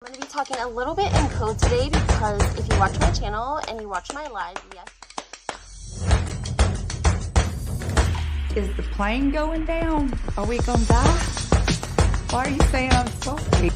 I'm going to be talking a little bit in code today because if you watch my channel and you watch my live, yes. Is the plane going down? Are we gonna die? Why are you saying I'm sorry?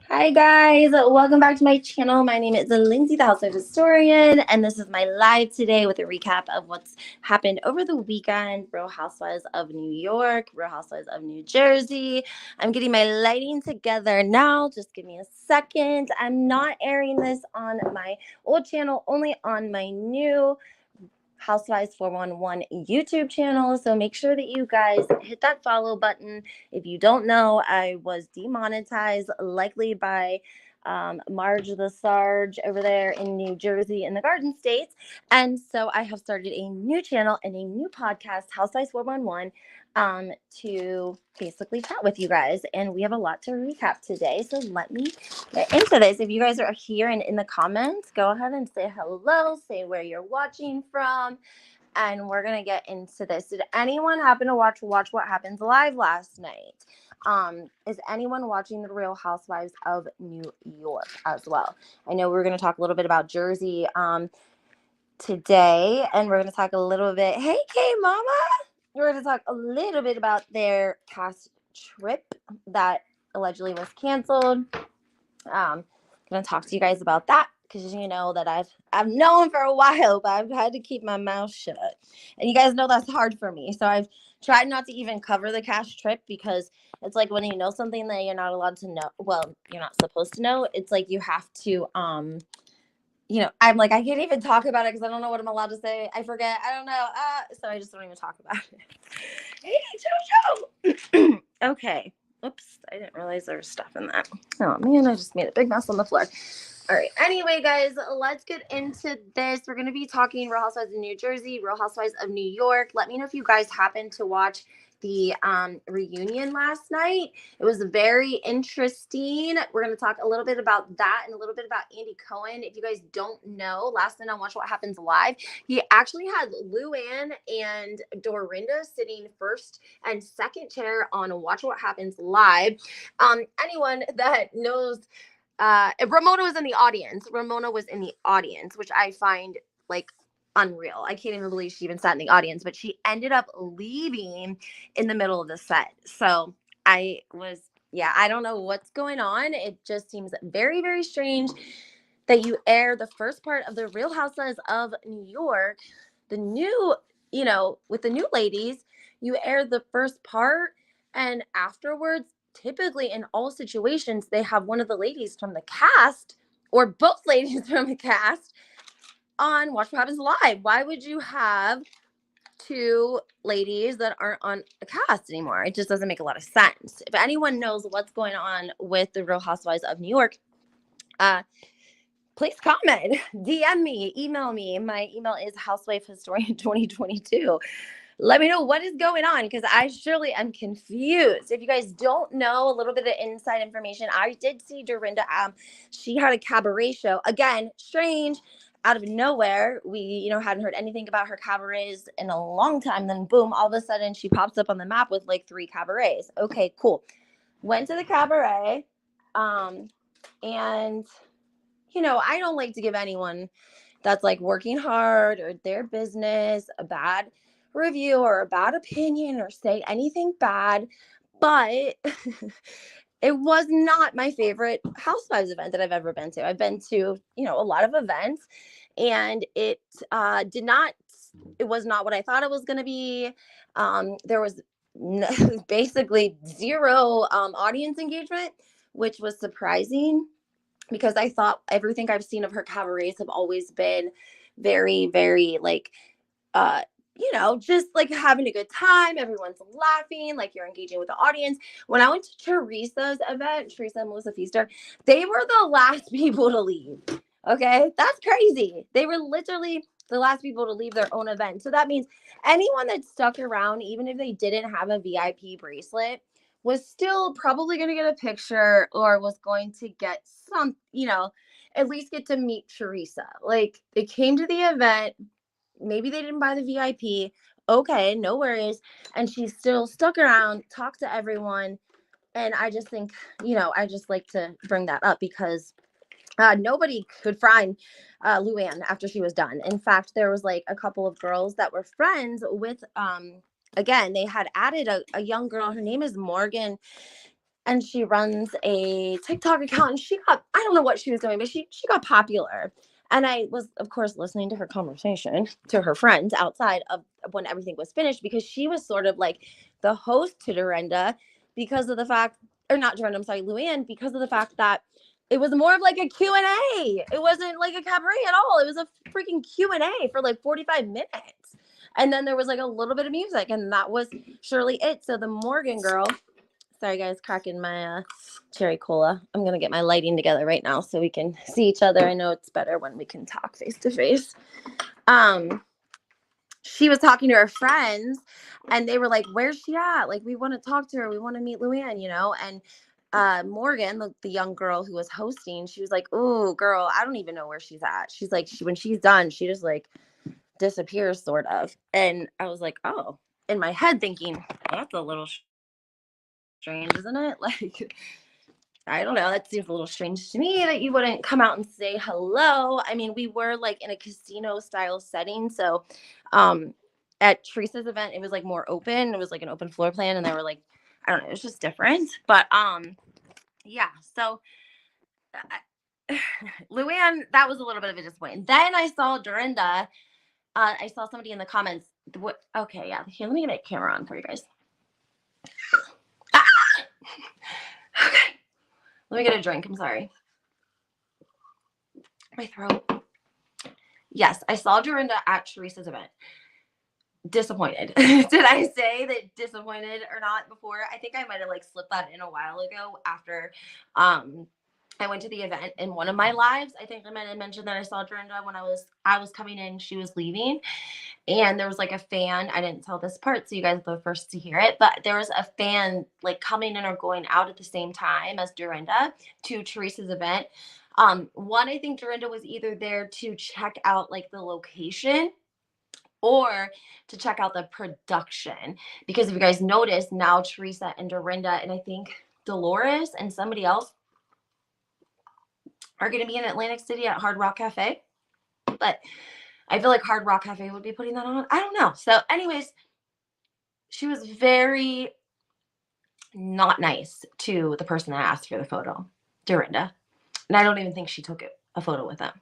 Hi guys, welcome back to my channel. My name is Lindsay, the Housewife Historian, and this is my live today with a recap of what's happened over the weekend. Real Housewives of New York, Real Housewives of New Jersey. I'm getting my lighting together now. Just give me a second. I'm not airing this on my old channel, only on my new Housewives 411 YouTube channel. So make sure that you guys hit that follow button. If you don't know, I was demonetized likely by Marge the Sarge over there in New Jersey in the Garden States. And so I have started a new channel and a new podcast, Housewives 411, to basically chat with you guys. And we have a lot to recap today. So let me get into this. If you guys are here and in the comments, go ahead and say hello, say where you're watching from, and we're gonna get into this. Did anyone happen to watch What Happens Live last night? Is anyone watching the Real Housewives of New York as well? I know we're gonna talk a little bit about Jersey today, and we're gonna talk a little bit. Hey, K Mama. We're gonna talk a little bit about their cast trip that allegedly was canceled. Gonna talk to you guys about that because you know that I've known for a while, but I've had to keep my mouth shut, and you guys know that's hard for me. So I've tried not to even cover the cast trip because it's like when you know something that you're not allowed to know. Well, you're not supposed to know. It's like you have to I'm like, I can't even talk about it because I don't know what I'm allowed to say. I forget. I don't know. So I just don't even talk about it. Hey, Jojo. Okay. Oops. I didn't realize there was stuff in that. Oh, man. I just made a big mess on the floor. All right. Anyway, guys, let's get into this. We're going to be talking Real Housewives of New Jersey, Real Housewives of New York. Let me know if you guys happen to watch the reunion last night. It was very interesting. We're going to talk a little bit about that and a little bit about Andy Cohen. If you guys don't know, last night on Watch What Happens Live, he actually had Luann and Dorinda sitting first and second chair on Watch What Happens Live. Anyone that knows, Ramona was in the audience. Ramona was in the audience, which I find like unreal. I can't even believe she even sat in the audience, but she ended up leaving in the middle of the set. So I don't know what's going on. It just seems very, very strange that you air the first part of the Real Housewives of New York, the new, with the new ladies, you air the first part, and afterwards, typically in all situations, they have one of the ladies from the cast or both ladies from the cast on Watch What Happens Live. Why would you have two ladies that aren't on a cast anymore? It just doesn't make a lot of sense. If anyone knows what's going on with the Real Housewives of New York, please comment, DM me, email me. My email is housewifehistorian2022. Let me know what is going on because I surely am confused. If you guys don't know a little bit of inside information, I did see Dorinda. She had a cabaret show. Again, strange, out of nowhere. We, hadn't heard anything about her cabarets in a long time. Then boom, all of a sudden she pops up on the map with like 3 cabarets. Okay, cool. Went to the cabaret, and I don't like to give anyone that's like working hard or their business a bad review or a bad opinion or say anything bad, but it was not my favorite Housewives event that I've ever been to. I've been to, a lot of events, and it was not what I thought it was going to be. There was basically zero audience engagement, which was surprising because I thought everything I've seen of her cabarets have always been very, very like, just like having a good time. Everyone's laughing, like you're engaging with the audience. When I went to Teresa's event, Teresa and Melissa Feaster, they were the last people to leave. Okay, that's crazy. They were literally the last people to leave their own event. So that means anyone that stuck around, even if they didn't have a VIP bracelet, was still probably going to get a picture or was going to get some, at least get to meet Teresa. Like, they came to the event. Maybe they didn't buy the VIP. Okay, no worries. And she still stuck around, talked to everyone. And I just think, I just like to bring that up because nobody could find Luann after she was done. In fact, there was like a couple of girls that were friends with, again, they had added a young girl. Her name is Morgan, and she runs a TikTok account, and I don't know what she was doing, but she got popular. And I was, of course, listening to her conversation to her friends outside of when everything was finished, because she was sort of like the host to Dorinda because of the fact, or not Dorinda, I'm sorry, Luann, because of the fact that it was more of like a Q&A. It wasn't like a cabaret at all. It was a freaking Q&A for like 45 minutes. And then there was like a little bit of music, and that was surely it. So the Morgan girl, sorry guys, cracking my cherry cola. I'm gonna get my lighting together right now so we can see each other. I know it's better when we can talk face to face. She was talking to her friends, and they were like, "Where's she at? Like, we want to talk to her. We want to meet Luann, And Morgan, the young girl who was hosting, she was like, "Oh, girl, I don't even know where she's at." She's like, when she's done, she just like disappears, sort of. And I was like, "Oh," in my head, thinking, "That's a little strange, isn't it?" Like, I don't know. That seems a little strange to me that you wouldn't come out and say hello. I mean, we were like in a casino style setting. So at Teresa's event, it was like more open. It was like an open floor plan. And they were like, I don't know, it was just different. But yeah. So Luann, that was a little bit of a disappointment. Then I saw Dorinda. I saw somebody in the comments. Okay, yeah. Here, let me get my camera on for you guys. Ah! Okay. Let me get a drink. I'm sorry. My throat. Yes, I saw Dorinda at Teresa's event. Disappointed. Did I say that disappointed or not before? I think I might have like slipped that in a while ago after I went to the event in one of my lives. I think I might have mentioned that I saw Dorinda when I was coming in, she was leaving. And there was like a fan. I didn't tell this part, so you guys are the first to hear it. But there was a fan like coming in or going out at the same time as Dorinda to Teresa's event. One, I think Dorinda was either there to check out like the location or to check out the production. Because if you guys notice, now Teresa and Dorinda and I think Dolores and somebody else are going to be in Atlantic City at Hard Rock Cafe. But I feel like Hard Rock Cafe would be putting that on. I don't know. So anyways, she was very not nice to the person that asked for the photo, Dorinda. And I don't even think she took a photo with them.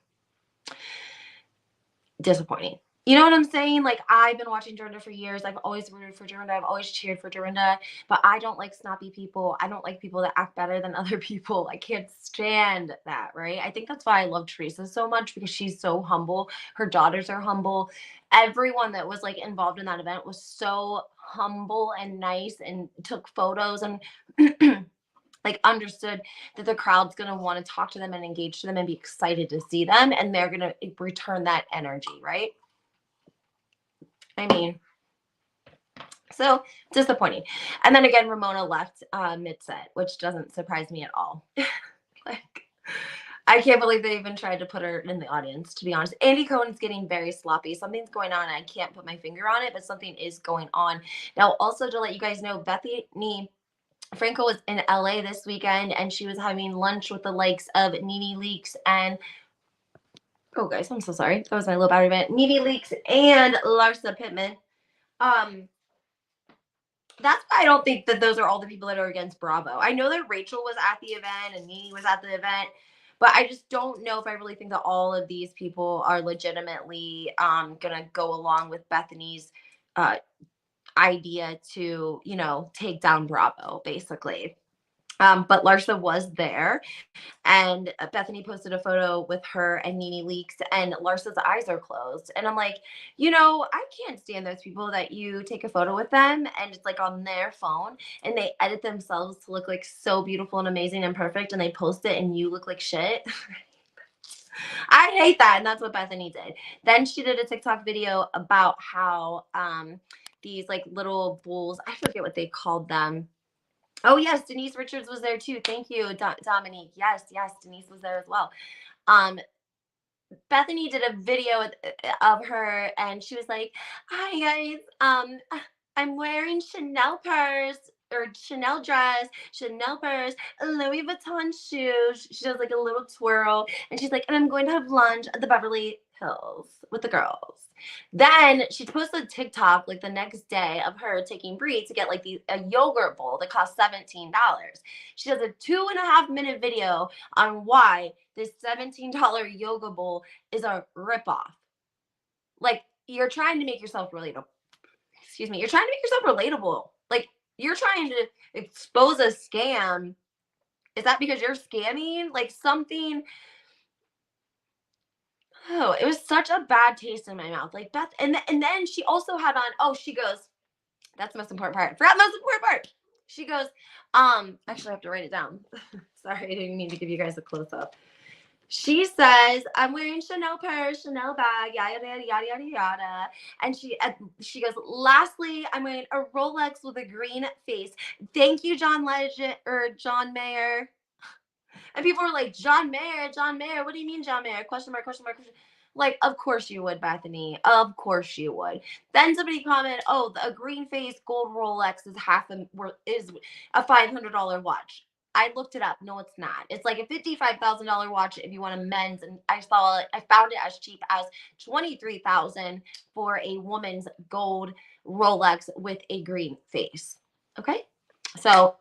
Disappointing. You know what I'm saying? Like, I've been watching Dorinda for years. I've always rooted for Dorinda. I've always cheered for Dorinda. But I don't like snappy people. I don't like people that act better than other people. I can't stand that, right? I think that's why I love Teresa so much, because she's so humble. Her daughters are humble. Everyone that was like involved in that event was so humble and nice and took photos and like understood that the crowd's going to want to talk to them and engage to them and be excited to see them. And they're going to return that energy, right? I mean, so disappointing. And then again, Ramona left mid-set, which doesn't surprise me at all. Like, I can't believe they even tried to put her in the audience, to be honest. Andy Cohen's getting very sloppy. Something's going on. I can't put my finger on it, but something is going on. Now, also to let you guys know, Bethany Franco was in LA this weekend, and she was having lunch with the likes of Nene Leakes and oh guys, I'm so sorry. That was my low battery event. Nene Leakes and Larsa Pittman. That's why I don't think that those are all the people that are against Bravo. I know that Rachel was at the event and Nene was at the event, but I just don't know if I really think that all of these people are legitimately gonna go along with Bethany's idea to, take down Bravo, basically. But Larsa was there, and Bethany posted a photo with her and Nene Leakes, and Larsa's eyes are closed. And I'm like, I can't stand those people that you take a photo with them and it's like on their phone and they edit themselves to look like so beautiful and amazing and perfect, and they post it and you look like shit. I hate that. And that's what Bethany did. Then she did a TikTok video about how these like little bulls, I forget what they called them. Oh, yes, Denise Richards was there too. Thank you, Dominique. Yes, Denise was there as well. Bethany did a video of her, and she was like, "Hi guys, I'm wearing Chanel purse or Chanel dress, Chanel purse, Louis Vuitton shoes." She does like a little twirl, and she's like, "And I'm going to have lunch at the Beverly Hills with the girls." Then she posted a TikTok like the next day of her taking Brie to get like a yogurt bowl that cost $17. She does a 2.5 minute video on why this $17 yoga bowl is a ripoff. Like, you're trying to make yourself relatable. Excuse me. You're trying to make yourself relatable. Like, you're trying to expose a scam. Is that because you're scamming? Like, something. Oh, it was such a bad taste in my mouth. Like, Beth. And then she also had on, oh, she goes, that's the most important part. I forgot the most important part. She goes, actually, I have to write it down. Sorry, I didn't mean to give you guys a close up. She says, "I'm wearing Chanel purse, Chanel bag, yada yada yada yada yada." And she goes, "Lastly, I'm wearing a Rolex with a green face. Thank you, John Legend or John Mayer." And people were like, "John Mayer, John Mayer. What do you mean, John Mayer? Question mark, question mark, question." Like, of course you would, Bethany. Of course you would. Then somebody commented, "Oh, a green face gold Rolex is a $500 watch." I looked it up. No, it's not. It's like a $55,000 watch if you want a men's, and I found it as cheap as $23,000 for a woman's gold Rolex with a green face. Okay, so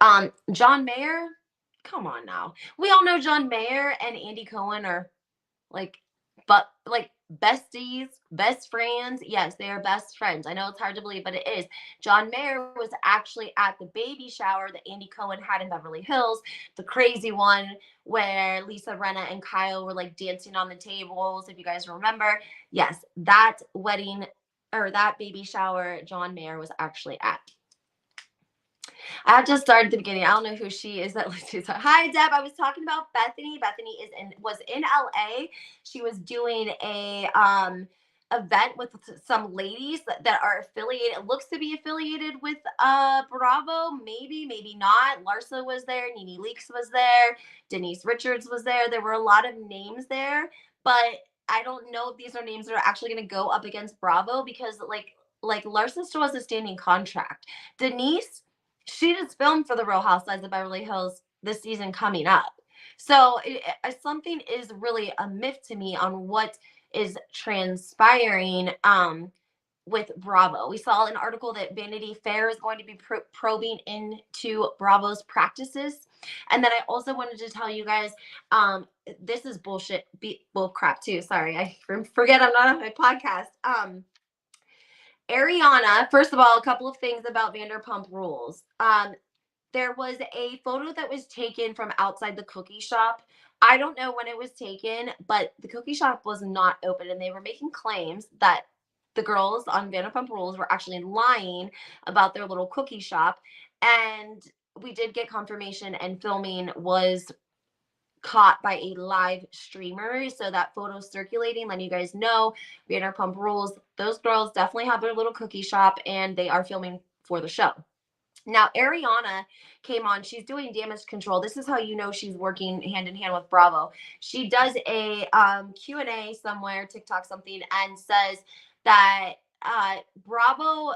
John Mayer, come on now. We all know John Mayer and Andy Cohen are like, but like besties, best friends. Yes, they are best friends. I know it's hard to believe, but it is. John Mayer was actually at the baby shower that Andy Cohen had in Beverly Hills, the crazy one where Lisa Rinna and Kyle were like dancing on the tables. If you guys remember, yes, that wedding or that baby shower John Mayer was actually at. I have to start at the beginning. I don't know who she is that listens. Hi, Deb. I was talking about Bethany. Bethany was in LA. She was doing a event with some ladies that are affiliated. It looks to be affiliated with Bravo. Maybe, maybe not. Larsa was there. Nene Leakes was there. Denise Richards was there. There were a lot of names there, but I don't know if these are names that are actually going to go up against Bravo because like Larsa still has a standing contract. Denise, she just filmed for the Real Housewives of Beverly Hills this season coming up. So something is really a myth to me on what is transpiring with Bravo. We saw an article that Vanity Fair is going to be probing into Bravo's practices. And then I also wanted to tell you guys, this is bullshit, bull crap too. Sorry, I forget I'm not on my podcast. Ariana, first of all, a couple of things about Vanderpump Rules. There was a photo that was taken from outside the cookie shop. I don't know when it was taken, but the cookie shop was not open, and they were making claims that the girls on Vanderpump Rules were actually lying about their little cookie shop. And we did get confirmation, and filming was caught by a live streamer. So that photo's circulating, letting you guys know Vanderpump Rules, those girls definitely have their little cookie shop and they are filming for the show. Now, Ariana came on. She's doing damage control. This is how you know she's working hand in hand with Bravo. She does a Q&A somewhere, TikTok something, and says that Bravo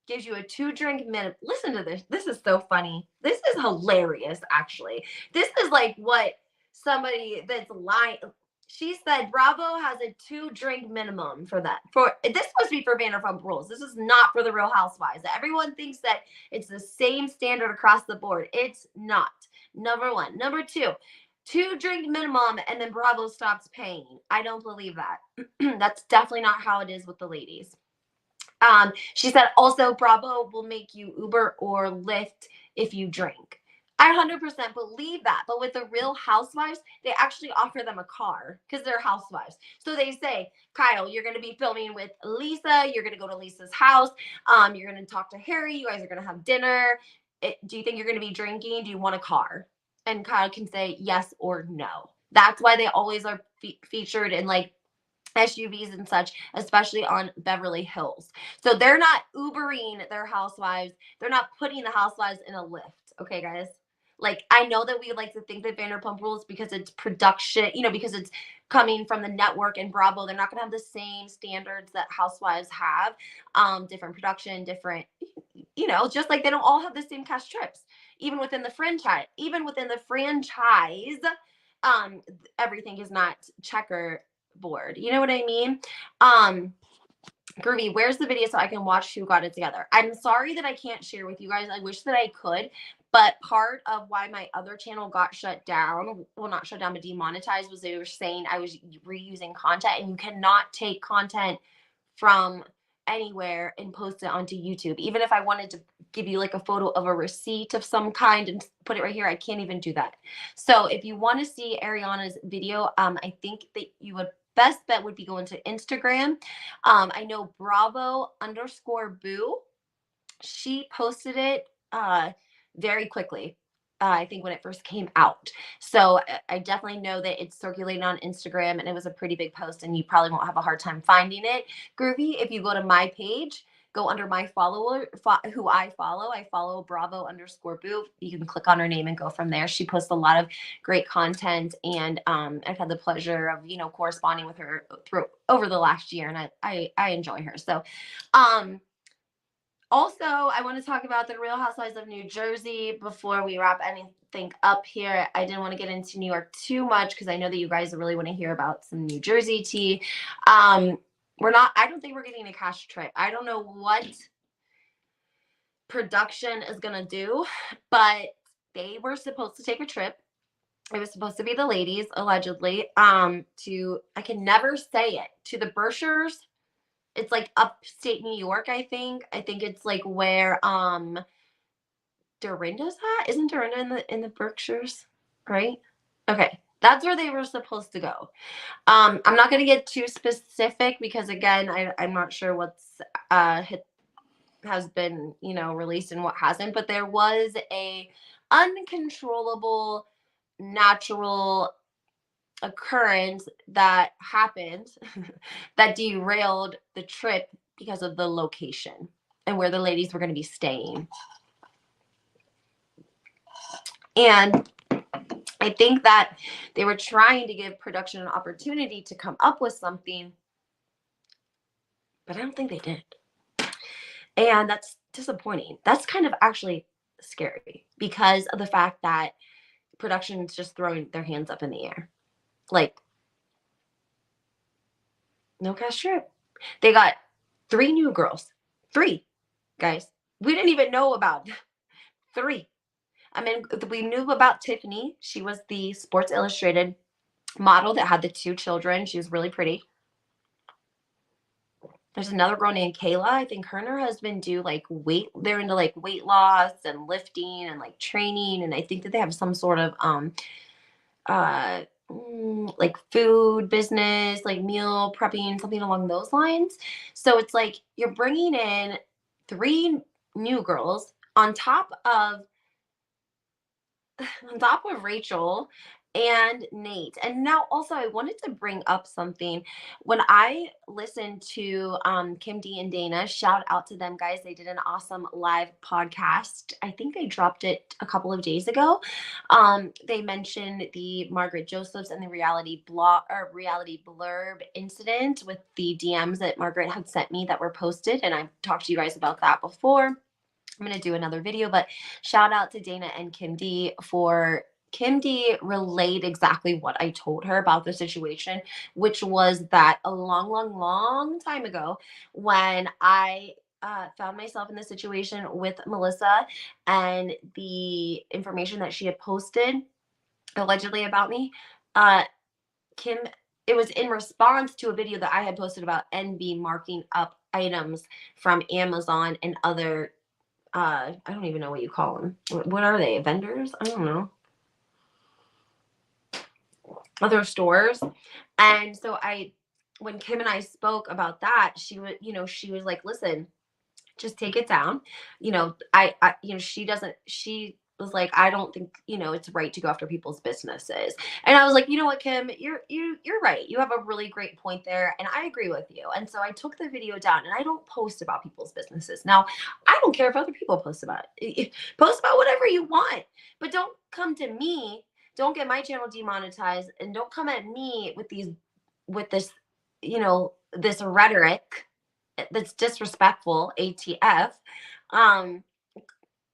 gives you a 2-drink minimum. Listen to this. This is so funny. This is hilarious, actually. This is like what somebody that's lying. She said Bravo has a 2-drink minimum for that. For this supposed to be for Vanderpump Rules. This is not for the Real Housewives. Everyone thinks that it's the same standard across the board. It's not. Number one. Number two, 2-drink minimum, and then Bravo stops paying. I don't believe that. That's definitely not how it is with the ladies. She said also Bravo will make you Uber or Lyft if you drink. I 100% believe that. But with the Real Housewives, they actually offer them a car because they're housewives. So they say, Kyle, you're going to be filming with Lisa. You're going to go to Lisa's house. You're going to talk to Harry. You guys are going to have dinner. Do you think you're going to be drinking? Do you want a car? And Kyle can say yes or no. That's why they always are featured in like SUVs and such, especially on Beverly Hills. So they're not Ubering their housewives. They're not putting the housewives in a Lyft. Okay, guys? Like, I know that we like to think that Vanderpump Rules, because it's production, you know, because it's coming from the network and Bravo, they're not going to have the same standards that Housewives have. Different production, different, you know, just like they don't all have the same cast trips. Even within the franchise, um, everything is not checkerboard. You know what I mean? Groovy, where's the video so I can watch who got it together? I'm sorry that I can't share with you guys. I wish that I could, but part of why my other channel got shut down, well, not shut down, but demonetized, was they were saying I was reusing content, and you cannot take content from anywhere and post it onto YouTube. Even if I wanted to give you like a photo of a receipt of some kind and put it right here, I can't even do that. So if you want to see Ariana's video, I think that you would best bet would be going to Instagram. I know Bravo_Boo. She posted it very quickly. I think when it first came out. So I definitely know that it's circulating on Instagram, and it was a pretty big post, and you probably won't have a hard time finding it. Groovy, if you go to my page, go under my follower, who I follow Bravo_Boo. You can click on her name and go from there. She posts a lot of great content, and I've had the pleasure of, you know, corresponding with her over the last year, and I enjoy her. So also, I want to talk about the Real Housewives of New Jersey before we wrap anything up here. I didn't want to get into New York too much because I know that you guys really want to hear about some New Jersey tea. I don't think we're getting a cash trip. I don't know what production is going to do, but they were supposed to take a trip. It was supposed to be the ladies, allegedly, to, I can never say it, to the Berkshires. It's like upstate New York, I think. I think it's like where Dorinda's at. Isn't Dorinda in the Berkshires? Right? Okay. That's where they were supposed to go. I'm not gonna get too specific because again, I'm not sure what's has been, you know, released and what hasn't, but there was a uncontrollable natural occurrence that happened that derailed the trip because of the location and where the ladies were going to be staying. And I think that they were trying to give production an opportunity to come up with something, but I don't think they did. And that's disappointing. That's kind of actually scary because of the fact that production is just throwing their hands up in the air. Like, no cash trip. They got 3 new girls. 3, guys. We didn't even know about 3. I mean, we knew about Tiffany. She was the Sports Illustrated model that had the 2 children. She was really pretty. There's another girl named Kayla. I think her and her husband do like they're into like weight loss and lifting and like training. And I think that they have some sort of like food business, like meal prepping, something along those lines. So it's like you're bringing in 3 new girls on top of Rachel and Nate. And now also I wanted to bring up something. When I listened to Kim D and Dana, shout out to them guys. They did an awesome live podcast. I think they dropped it a couple of days ago. They mentioned the Margaret Josephs and the reality blurb incident with the DMs that Margaret had sent me that were posted. And I've talked to you guys about that before. I'm going to do another video, but shout out to Dana and Kim D for Kim D relayed exactly what I told her about the situation, which was that a long, long, long time ago when I found myself in the situation with Melissa and the information that she had posted allegedly about me, Kim, it was in response to a video that I had posted about NB marking up items from Amazon and other I don't even know what you call them. What are they? Vendors? I don't know. Other stores. And so when Kim and I spoke about that, she was like, listen, just take it down. You know, she was like, I don't think, it's right to go after people's businesses. And I was like, you know what, Kim, you're right. You have a really great point there, and I agree with you. And so I took the video down, and I don't post about people's businesses. Now, I don't care if other people post about it. Post about whatever you want, but don't come to me. Don't get my channel demonetized, and don't come at me with this, this rhetoric that's disrespectful, ATF.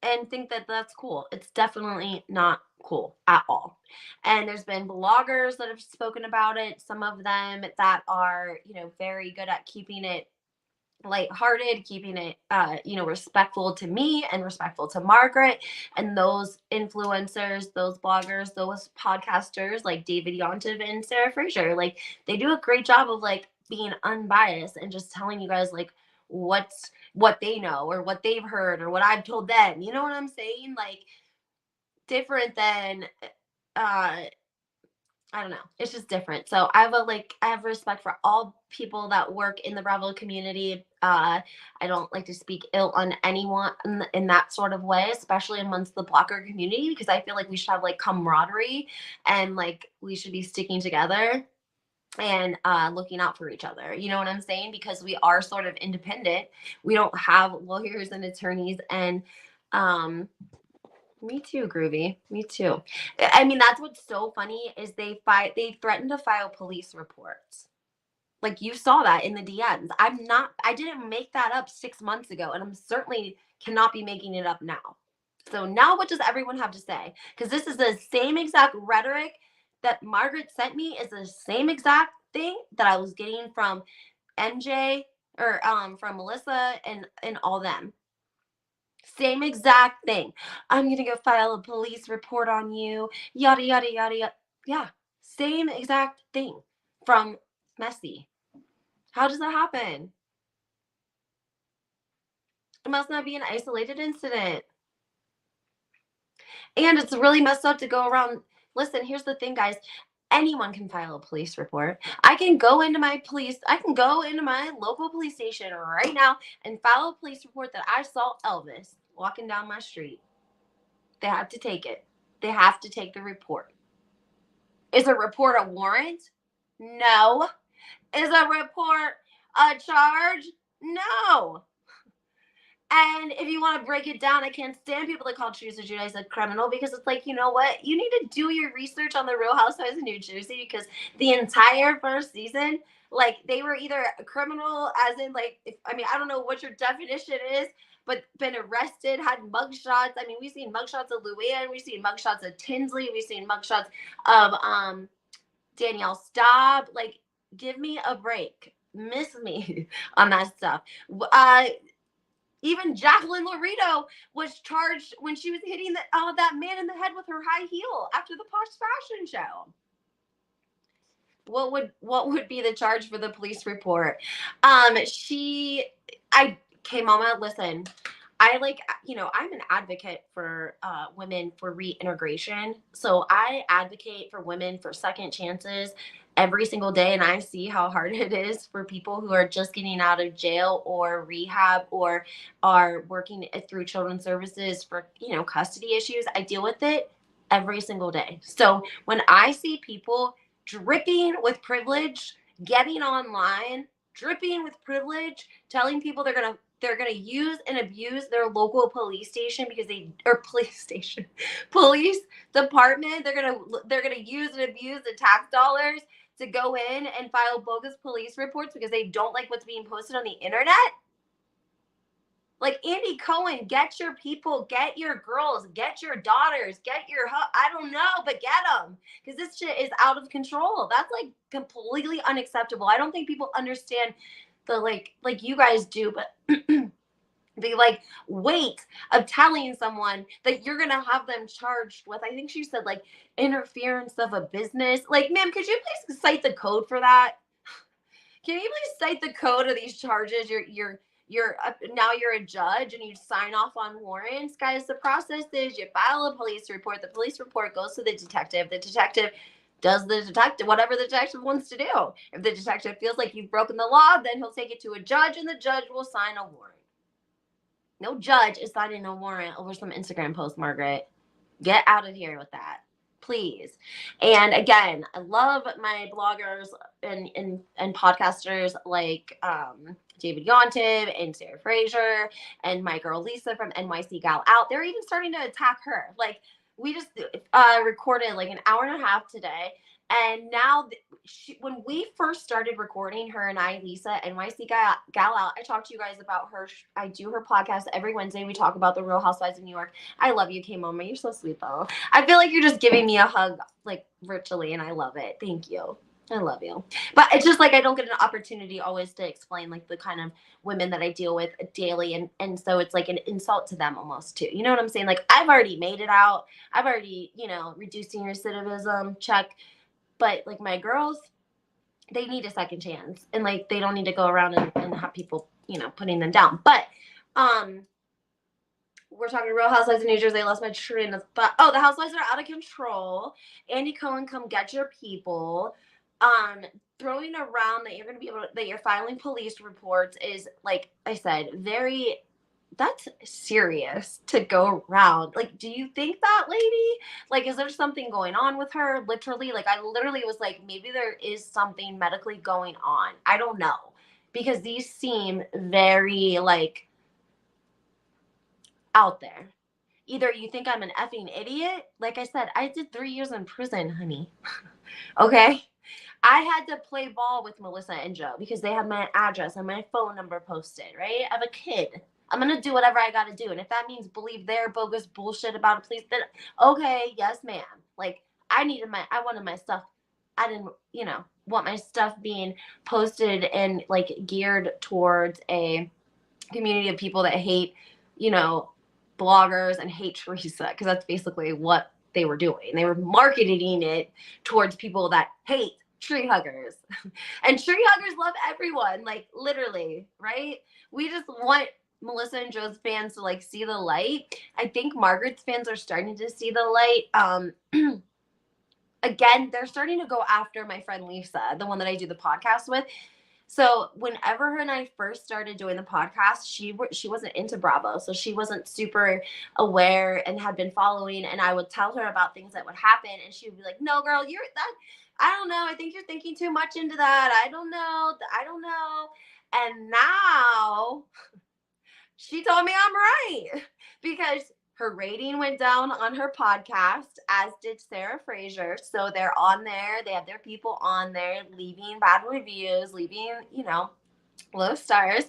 And think that that's cool. It's definitely not cool at all. And there's been bloggers that have spoken about it, some of them that are, very good at keeping it lighthearted, keeping it, respectful to me and respectful to Margaret. And those influencers, those bloggers, those podcasters like David Yontef and Sarah Fraser, like they do a great job of like being unbiased and just telling you guys like what they know or what they've heard or what I've told them. You know what I'm saying? Like different than I don't know. It's just different. So I have respect for all people that work in the Bravo community. I don't like to speak ill on anyone in that sort of way, especially amongst the blocker community, because I feel like we should have like camaraderie and like we should be sticking together and looking out for each other. You know what I'm saying? Because we are sort of independent. We don't have lawyers and attorneys and me too, Groovy. Me too. I mean, that's what's so funny is they threatened to file police reports. Like you saw that in the DMs. I didn't make that up 6 months ago, and I'm certainly cannot be making it up now. So now what does everyone have to say? Because this is the same exact rhetoric that Margaret sent me is the same exact thing that I was getting from MJ or from Melissa and all them. Same exact thing. I'm gonna go file a police report on you. Yada yada yada yada. Yeah, same exact thing from Messy. How does that happen? It must not be an isolated incident. And it's really messed up to go around. Listen, here's the thing, guys. Anyone can file a police report. I can go into my local police station right now and file a police report that I saw Elvis walking down my street. They have to take it. They have to take the report. Is a report a warrant? No. Is a report a charge? No. And if you want to break it down, I can't stand people that call Teresa Giudice a criminal because it's like, you know what? You need to do your research on the Real Housewives of New Jersey because the entire first season, like they were either a criminal as in like, I don't know what your definition is, but been arrested, had mugshots. I mean, we've seen mugshots of Luann, we've seen mugshots of Tinsley, we've seen mugshots of Danielle Staub. Like, give me a break. Miss me on that stuff. Even Jacqueline Laredo was charged when she was hitting that man in the head with her high heel after the Posh Fashion Show. What would be the charge for the police report? Mama, listen. I'm an advocate for women for reintegration. So I advocate for women for second chances every single day. And I see how hard it is for people who are just getting out of jail or rehab or are working through children's services for, custody issues. I deal with it every single day. So when I see people dripping with privilege, getting online, dripping with privilege, telling people they're gonna use and abuse their local police station police department. They're gonna use and abuse the tax dollars to go in and file bogus police reports because they don't like what's being posted on the internet. Like Andy Cohen, get your people, get your girls, get your daughters, I don't know, but get them. Because this shit is out of control. That's like completely unacceptable. I don't think people understand the like you guys do, but the like weight of telling someone that you're gonna have them charged with, I think she said like interference of a business. Like, ma'am, could you please cite the code for that? Can you please cite the code of these charges? Now you're a judge and you sign off on warrants. Guys, the process is you file a police report. The police report goes to the detective. The detective does whatever the detective wants to do. If the detective feels like you've broken the law, then he'll take it to a judge and the judge will sign a warrant. No judge is signing a warrant over some Instagram post, Margaret. Get out of here with that, please. And again, I love my bloggers and podcasters like David Yontib and Sarah Fraser and my girl Lisa from NYC Gal Out. They're even starting to attack her. Like, we just recorded like an hour and a half today. And now, when we first started recording, her and I, Lisa, NYC Gal Out, I talked to you guys about her. I do her podcast every Wednesday. We talk about the Real Housewives of New York. I love you, K Mama. You're so sweet, though. I feel like you're just giving me a hug, like, virtually, and I love it. Thank you. I love you. But it's just like I don't get an opportunity always to explain like the kind of women that I deal with daily. And so it's like an insult to them almost too. You know what I'm saying? Like, I've already made it out. I've already, reducing recidivism, check. But like my girls, they need a second chance. And like they don't need to go around and have people, putting them down. But we're talking Real Housewives of New Jersey. I lost my train of thought. Oh, the housewives are out of control. Andy Cohen, come get your people. Throwing around that you're going to be able to, that you're filing police reports is, like I said, that's serious to go around. Like, do you think that, lady? Like, is there something going on with her? Literally, like, I literally was like, maybe there is something medically going on. I don't know. Because these seem very, like, out there. Either you think I'm an effing idiot. Like I said, I did 3 years in prison, honey. Okay? I had to play ball with Melissa and Joe because they had my address and my phone number posted, right? I have a kid. I'm going to do whatever I got to do. And if that means believe their bogus bullshit about a police, then okay, yes, ma'am. Like, I wanted my stuff. I didn't, want my stuff being posted and like geared towards a community of people that hate, bloggers and hate Teresa, because that's basically what they were doing. They were marketing it towards people that hate tree huggers. And tree huggers love everyone, like literally, right? We just want Melissa and Joe's fans to like see the light. I think Margaret's fans are starting to see the light. Again, they're starting to go after my friend Lisa, the one that I do the podcast with. So whenever her and I first started doing the podcast, she wasn't into Bravo. So she wasn't super aware and had been following. And I would tell her about things that would happen. And she would be like, no, girl, I don't know. I think you're thinking too much into that. I don't know. And now she told me I'm right because her rating went down on her podcast, as did Sarah Fraser. So they're on there. They have their people on there leaving bad reviews, leaving, low stars,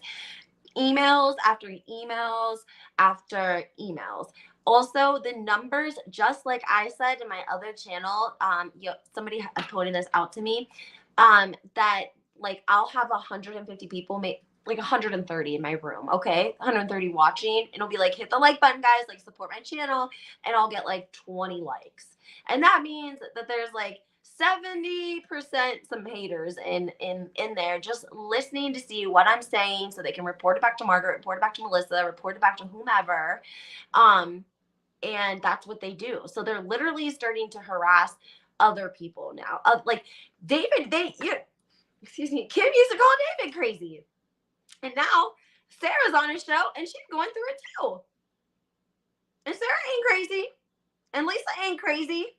emails after emails after emails. Also, the numbers, just like I said in my other channel, somebody pointed this out to me, that like I'll have 150 people like 130 in my room, okay? 130 watching. And it'll be like, hit the like button, guys, like support my channel, and I'll get like 20 likes. And that means that there's like 70% some haters in there just listening to see what I'm saying so they can report it back to Margaret, report it back to Melissa, report it back to whomever. And that's what they do. So they're literally starting to harass other people now. Like Kim used to call David crazy. And now Sarah's on his show and she's going through it too. And Sarah ain't crazy. And Lisa ain't crazy.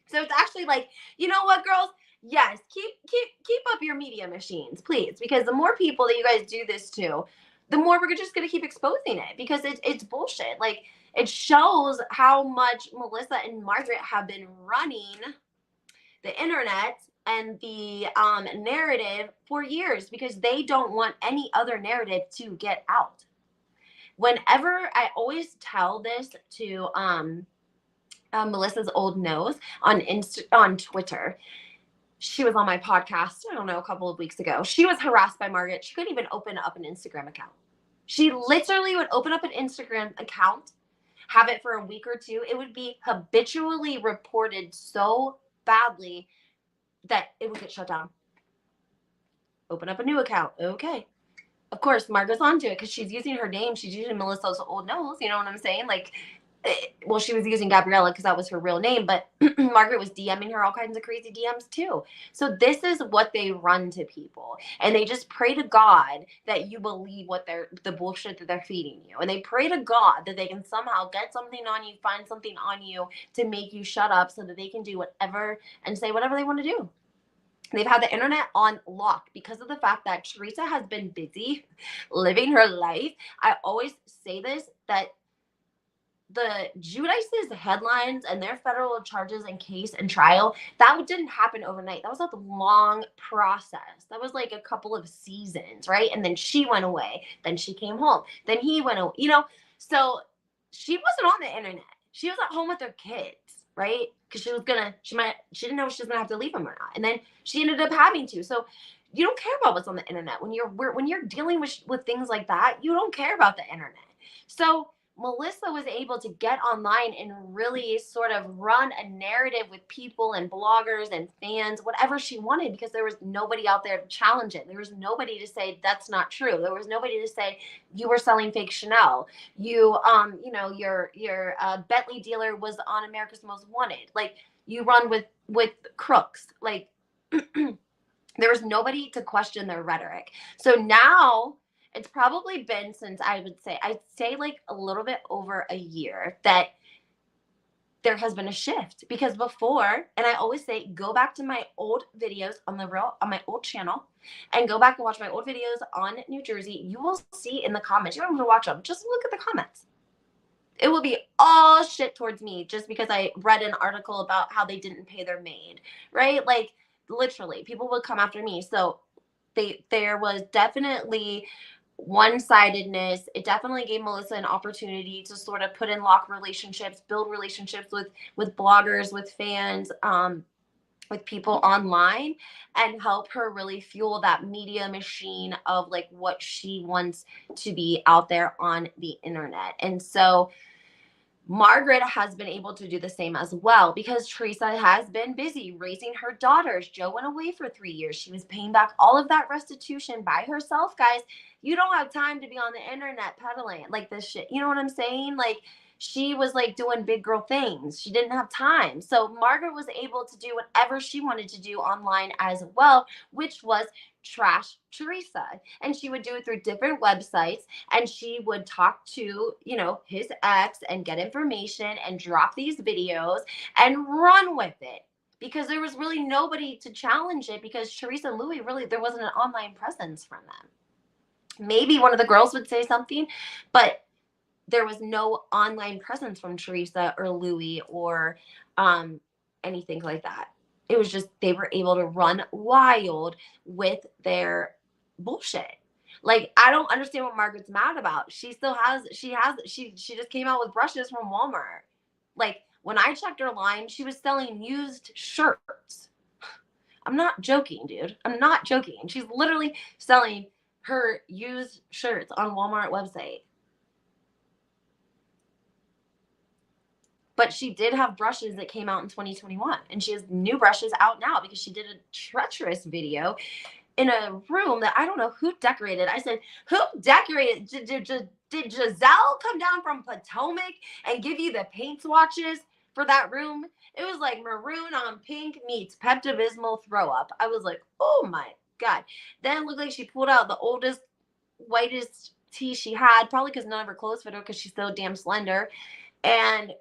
So it's actually like, you know what, girls? Yes, keep up your media machines, please. Because the more people that you guys do this to, the more we're just going to keep exposing it. Because it's bullshit. Like, it shows how much Melissa and Margaret have been running the internet and the narrative for years, because they don't want any other narrative to get out. Whenever I always tell this to Melissa's old nose on Twitter, she was on my podcast, I don't know, a couple of weeks ago. She was harassed by Margaret. She couldn't even open up an Instagram account. She literally would open up an Instagram account, have it for a week or two. It would be habitually reported so badly that it would get shut down. Open up a new account. Okay. Of course, Margaret's onto it because she's using her name. She's using Melissa's old nose. You know what I'm saying? Like, well, she was using Gabriella because that was her real name, but Margaret was DMing her all kinds of crazy DMs too. So this is what they run to people, and they just pray to God that you believe what the bullshit that they're feeding you, and they pray to God that they can somehow get something on you, find something on you to make you shut up, so that they can do whatever and say whatever they want to do. They've had the internet on lock because of the fact that Teresa has been busy living her life. I always say this, that the Judice's headlines and their federal charges and case and trial, that didn't happen overnight. That was a long process. That was like a couple of seasons, right? And then she went away. Then she came home. Then he went away, So she wasn't on the internet. She was at home with her kids, right? Because she didn't know if she was gonna have to leave them or not. And then she ended up having to. So you don't care about what's on the internet. When you're dealing with things like that, you don't care about the internet. So Melissa was able to get online and really sort of run a narrative with people and bloggers and fans, whatever she wanted, because there was nobody out there to challenge it. There was nobody to say that's not true. There was nobody to say you were selling fake Chanel. Your Bentley dealer was on America's Most Wanted. Like, you run with crooks. Like, there was nobody to question their rhetoric. So now it's probably been since I'd say like a little bit over a year that there has been a shift, because before, and I always say, go back to my old videos on my old channel and go back and watch my old videos on New Jersey. You will see in the comments, you don't have to watch them, just look at the comments. It will be all shit towards me just because I read an article about how they didn't pay their maid, right? Like, literally, people would come after me. So there was definitely one-sidedness. It definitely gave Melissa an opportunity to sort of put in lock relationships, build relationships with bloggers, with fans, with people online, and help her really fuel that media machine of like what she wants to be out there on the internet. And so Margaret has been able to do the same as well, because Teresa has been busy raising her daughters. Joe went away for 3 years. She was paying back all of that restitution by herself, guys. You don't have time to be on the internet peddling like this shit. You know what I'm saying? Like, she was like doing big girl things. She didn't have time. So Margaret was able to do whatever she wanted to do online as well, which was trash Teresa. And she would do it through different websites, and she would talk to, his ex and get information and drop these videos and run with it, because there was really nobody to challenge it, because Teresa and Louis, really, there wasn't an online presence from them. Maybe one of the girls would say something, but there was no online presence from Teresa or Louis or anything like that. It was just, they were able to run wild with their bullshit. Like, I don't understand what Margaret's mad about. She just came out with brushes from Walmart. Like, when I checked her line, she was selling used shirts. I'm not joking, dude. I'm not joking. She's literally selling her used shirts on Walmart website. But she did have brushes that came out in 2021, and she has new brushes out now because she did a treacherous video in a room that I don't know who decorated. I said, who decorated? Did Giselle come down from Potomac and give you the paint swatches for that room? It was like maroon on pink meets Pepto-Bismol throw up. I was like, oh my God. Then it looked like she pulled out the oldest, whitest tee she had, probably because none of her clothes fit her because she's so damn slender, and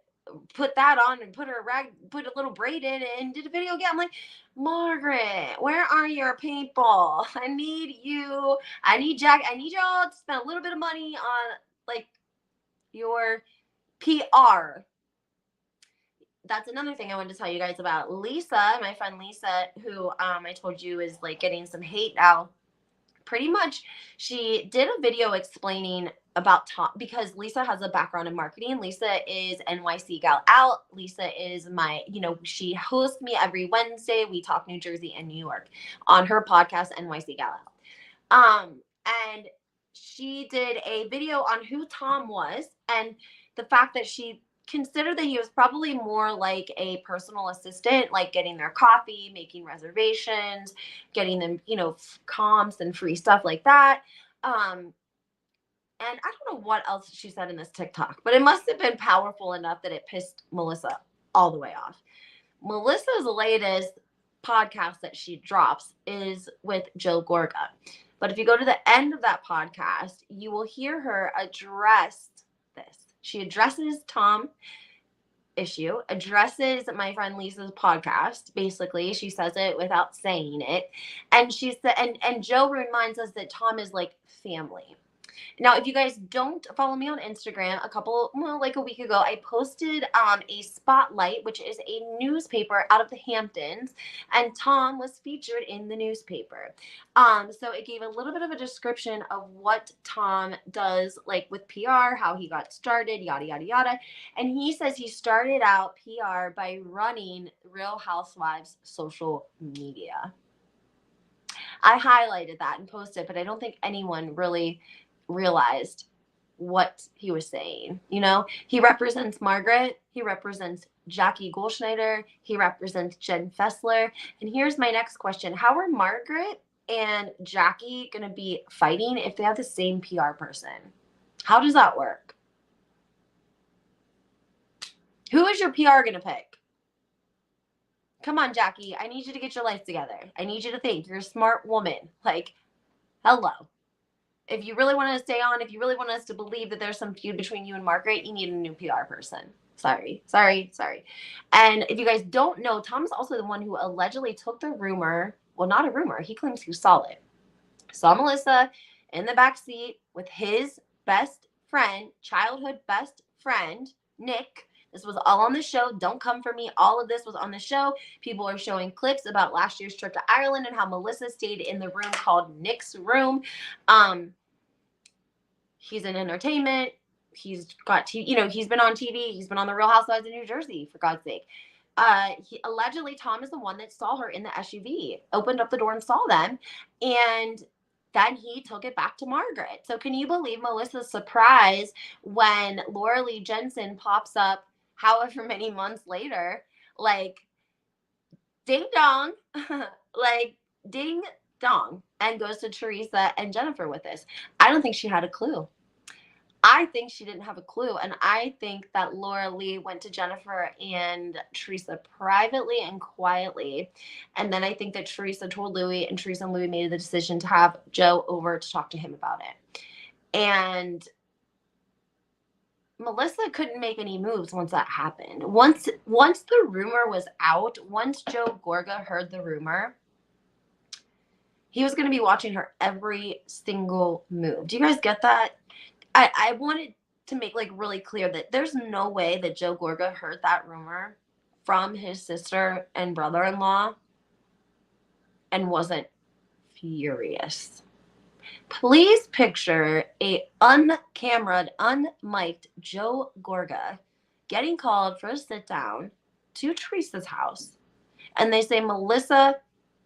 put that on and put a little braid in it and did a video again. I'm like, Margaret, where are your people? I need y'all to spend a little bit of money on like your PR. That's another thing I wanted to tell you guys about. Lisa, my friend Lisa, who I told you is like getting some hate now. Pretty much, she did a video explaining about Tom, because Lisa has a background in marketing. Lisa is NYC Gal Out. Lisa is she hosts me every Wednesday. We talk New Jersey and New York on her podcast, NYC Gal Out. And she did a video on who Tom was, and the fact that she considered that he was probably more like a personal assistant, like getting their coffee, making reservations, getting them, comps and free stuff like that. And I don't know what else she said in this TikTok, but it must have been powerful enough that it pissed Melissa all the way off. Melissa's latest podcast that she drops is with Joe Gorga. But if you go to the end of that podcast, you will hear her address this. She addresses Tom issue, addresses my friend Lisa's podcast. Basically, she says it without saying it. And she said, and Joe reminds us that Tom is like family. Now, if you guys don't follow me on Instagram, like a week ago, I posted a spotlight, which is a newspaper out of the Hamptons, and Tom was featured in the newspaper. So it gave a little bit of a description of what Tom does, like with PR, how he got started, yada, yada, yada. And he says he started out PR by running Real Housewives social media. I highlighted that and posted, but I don't think anyone really realized what he was saying. You know, he represents Margaret, he represents Jackie Goldschneider, he represents Jen Fessler. And here's my next question. How are Margaret and Jackie going to be fighting if they have the same PR person? How does that work? Who is your PR going to pick? Come on, Jackie. I need you to get your life together. I need you to think. You're a smart woman. Like, hello. If you really want to stay on, if you really want us to believe that there's some feud between you and Margaret, you need a new PR person. Sorry. And if you guys don't know, Tom's also the one who allegedly took the rumor. Well, not a rumor. He claims he saw it. Saw Melissa in the back seat with his best friend, childhood best friend, Nick. This was all on the show. Don't come for me. All of this was on the show. People are showing clips about last year's trip to Ireland and how Melissa stayed in the room called Nick's room. He's in entertainment. He's got TV, he's been on TV. He's been on the Real Housewives of New Jersey, for God's sake. Allegedly, Tom is the one that saw her in the SUV, opened up the door and saw them. And then he took it back to Margaret. So can you believe Melissa's surprise when Laura Lee Jensen pops up however many months later, like, ding dong, like, ding dong, and goes to Teresa and Jennifer with this? I don't think she had a clue. I think she didn't have a clue. And I think that Laura Lee went to Jennifer and Teresa privately and quietly. And then I think that Teresa told Louis, and Teresa and Louis made the decision to have Joe over to talk to him about it. And Melissa couldn't make any moves once that happened. Once the rumor was out, once Joe Gorga heard the rumor, he was going to be watching her every single move. Do you guys get that? I wanted to make like really clear that there's no way that Joe Gorga heard that rumor from his sister and brother-in-law and wasn't furious. Please picture a uncameraed, unmiked Joe Gorga getting called for a sit down to Teresa's house. And they say Melissa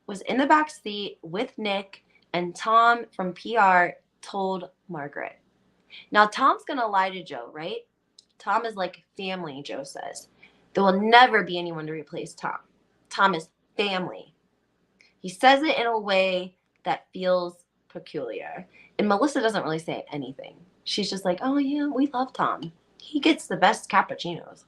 was in the back seat with Nick, and Tom from PR told Margaret. Now, Tom's going to lie to Joe, right? Tom is like family, Joe says. There will never be anyone to replace Tom. Tom is family. He says it in a way that feels peculiar. And Melissa doesn't really say anything. She's just like, oh, yeah, we love Tom. He gets the best cappuccinos.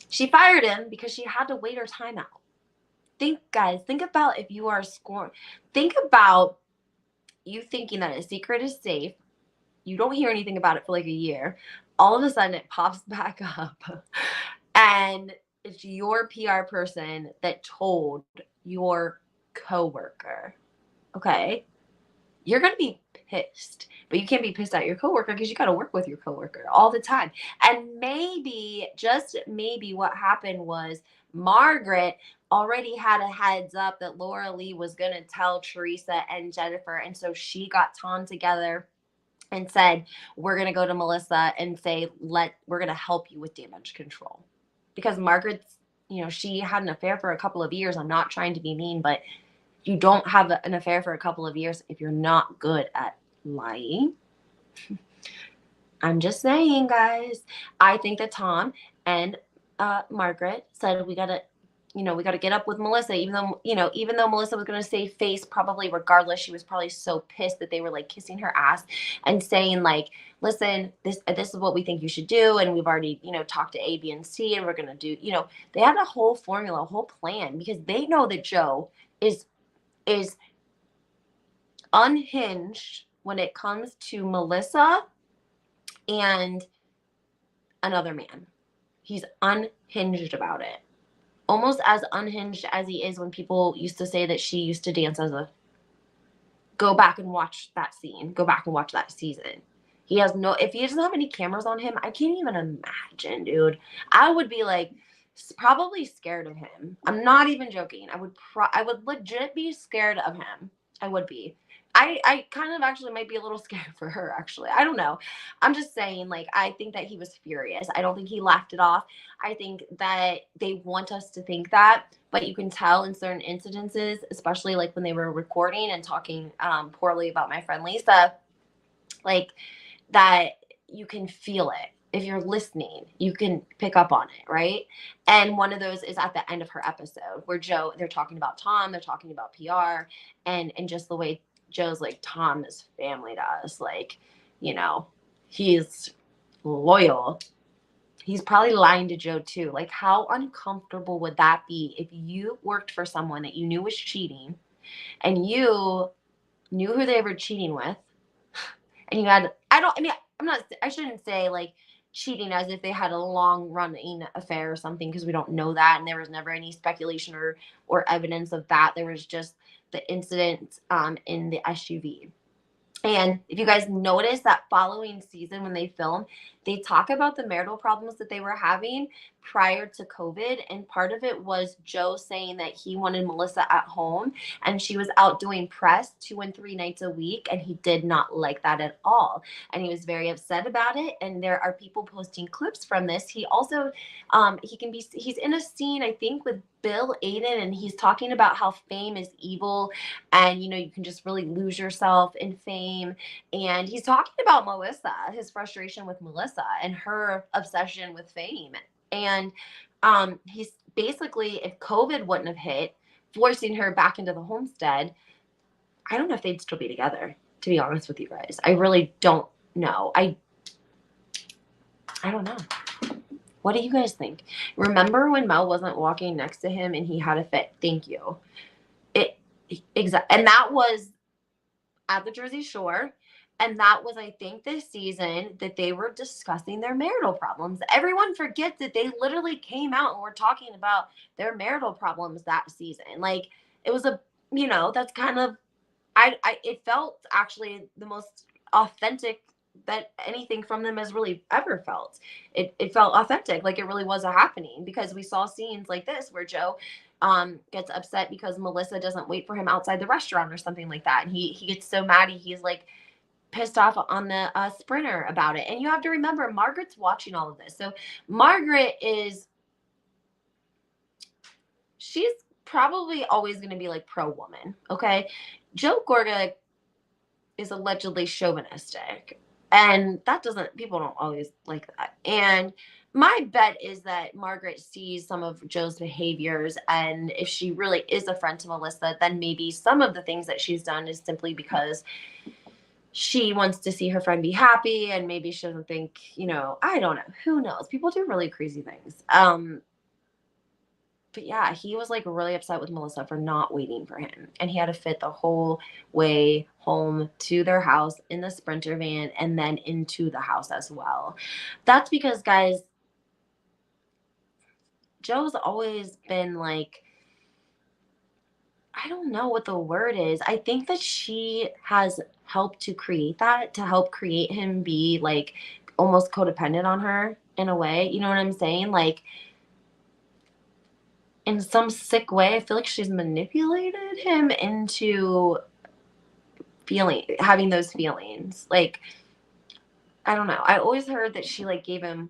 She fired him because she had to wait her time out. Think about if you are scorned. Think about you thinking that a secret is safe. You don't hear anything about it for like a year. All of a sudden it pops back up. And it's your PR person that told your coworker. Okay? You're going to be pissed. But you can't be pissed at your coworker because you got to work with your coworker all the time. And maybe, just maybe, what happened was Margaret already had a heads up that Laura Lee was going to tell Teresa and Jennifer. And so she got Tom together and said, we're going to go to Melissa and say, we're going to help you with damage control. Because Margaret's, she had an affair for a couple of years. I'm not trying to be mean, but you don't have an affair for a couple of years if you're not good at lying. I'm just saying, guys. I think that Tom and Margaret said, we got to we got to get up with Melissa, even though Melissa was going to save face probably regardless. She was probably so pissed that they were like kissing her ass and saying like, listen, this is what we think you should do. And we've already, talked to A, B, and C, and we're going to do, they had a whole formula, a whole plan, because they know that Joe is unhinged when it comes to Melissa and another man. He's unhinged about it. Almost as unhinged as he is when people used to say that she used to dance as a. Go back and watch that scene. Go back and watch that season. If he doesn't have any cameras on him, I can't even imagine, dude. I would be like probably scared of him. I'm not even joking. I would legit be scared of him. I would be. I kind of actually might be a little scared for her, actually. I don't know. I'm just saying, like, I think that he was furious. I don't think he laughed it off. I think that they want us to think that, but you can tell in certain incidences, especially like when they were recording and talking poorly about my friend Lisa, like that you can feel it. If you're listening, you can pick up on it, right? And one of those is at the end of her episode where they're talking about Tom, they're talking about PR, and just the way Joe's like, Tom is family to us. Like, he's loyal. He's probably lying to Joe too. Like, how uncomfortable would that be if you worked for someone that you knew was cheating and you knew who they were cheating with, and you had, I shouldn't say like cheating as if they had a long running affair or something, because we don't know that. And there was never any speculation or evidence of that. There was just the incident in the SUV. And if you guys notice that following season when they film, they talk about the marital problems that they were having prior to COVID. And part of it was Joe saying that he wanted Melissa at home and she was out doing press 2 and 3 nights a week. And he did not like that at all. And he was very upset about it. And there are people posting clips from this. He also, he's in a scene, I think, with Bill Aiden, and he's talking about how fame is evil and you can just really lose yourself in fame. And he's talking about Melissa, his frustration with Melissa and her obsession with fame. And he's basically, if COVID wouldn't have hit, forcing her back into the homestead, I don't know if they'd still be together, to be honest with you guys. I really don't know. I don't know. What do you guys think? Remember when Mel wasn't walking next to him and he had a fit? Thank you. And that was at the Jersey Shore. And that was, I think, this season that they were discussing their marital problems. Everyone forgets that they literally came out and were talking about their marital problems that season. Like, it was that's kind of, it felt actually the most authentic that anything from them has really ever felt. It felt authentic, like it really was a happening, because we saw scenes like this where Joe gets upset because Melissa doesn't wait for him outside the restaurant or something like that. And he gets so mad, he's like pissed off on the Sprinter about it. And you have to remember, Margaret's watching all of this. So Margaret she's probably always going to be like pro-woman, okay? Joe Gorga is allegedly chauvinistic. And people don't always like that. And my bet is that Margaret sees some of Joe's behaviors, and if she really is a friend to Melissa, then maybe some of the things that she's done is simply because she wants to see her friend be happy, and maybe she doesn't think, I don't know. Who knows? People do really crazy things. But yeah, he was like really upset with Melissa for not waiting for him. And he had to fit the whole way home to their house in the Sprinter van and then into the house as well. That's because, guys, Joe's always been like, I don't know what the word is. I think that she has helped to create that, to help create him be like almost codependent on her in a way. You know what I'm saying? Like, in some sick way, I feel like she's manipulated him into having those feelings. Like, I don't know. I always heard that she like gave him,